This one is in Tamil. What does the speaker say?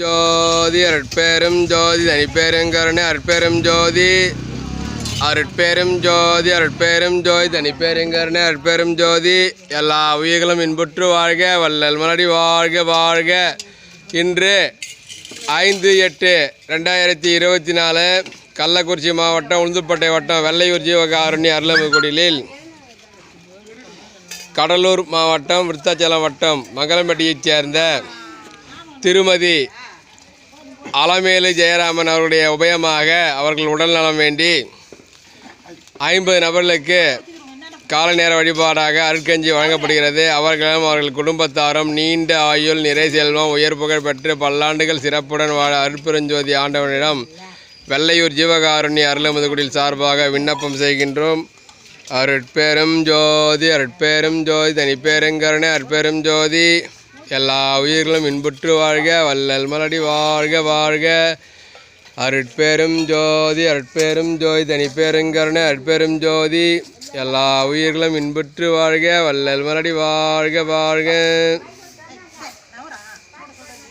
ஜோதி அருட்பெரும் ஜோதி தனிப்பெருங்கருணை அருட்பெரும் ஜோதி அருட்பெரும் ஜோதி அருட்பெரும் ஜோதி தனிப்பெருங்கருணை அருட்பெரும் ஜோதி. எல்லா உயிர்களும் இன்புற்று வாழ்க, வள்ளல் மலடி வாழ்க வாழ்க. இன்று 5/8/2024 கள்ளக்குறிச்சி மாவட்டம் உளுந்தூர்பேட்டை வட்டம் வெள்ளையூர் ஜீவகாருண்ய அருள்மிகு குடிலில் கடலூர் மாவட்டம் விருத்தாச்சலம் வட்டம் மங்களம்பட்டியைச் சேர்ந்த திருமதி அலமேலு ஜெயராமன் அவர்களுடைய உபயமாக அவர்கள் உடல்நலம் வேண்டி 50 நபர்களுக்கு காலை நேர வழிபாடாக அருட்கஞ்சி வழங்கப்படுகிறது. அவர்களும் அவர்கள் குடும்பத்தாரும் நீண்ட ஆயுள், நிறை செல்வம், உயர் புகழ் பெற்று பல்லாண்டுகள் சிறப்புடன் வாழ அருட்பெருஞ்சோதி ஆண்டவனிடம் வெள்ளையூர் ஜீவகாருண்ய அருள்மிகு குடில் சார்பாக விண்ணப்பம் செய்கின்றோம். அருட்பெரும் ஜோதி அருட்பெரும் ஜோதி தனிப்பெருங்கருணை அருட்பெரும் ஜோதி. எல்லா உயிர்களும் இன்புற்று வாழ்க, வள்ளல் மலடி வாழ்க வாழ்க. அருட்பெரும் ஜோதி அருட்பெரும் ஜோதி தனிப்பெருங்கருணை அருட்பெரும் ஜோதி. எல்லா உயிர்களும் இன்புற்று வாழ்க, வள்ளல் மலடி வாழ்க வாழ்க.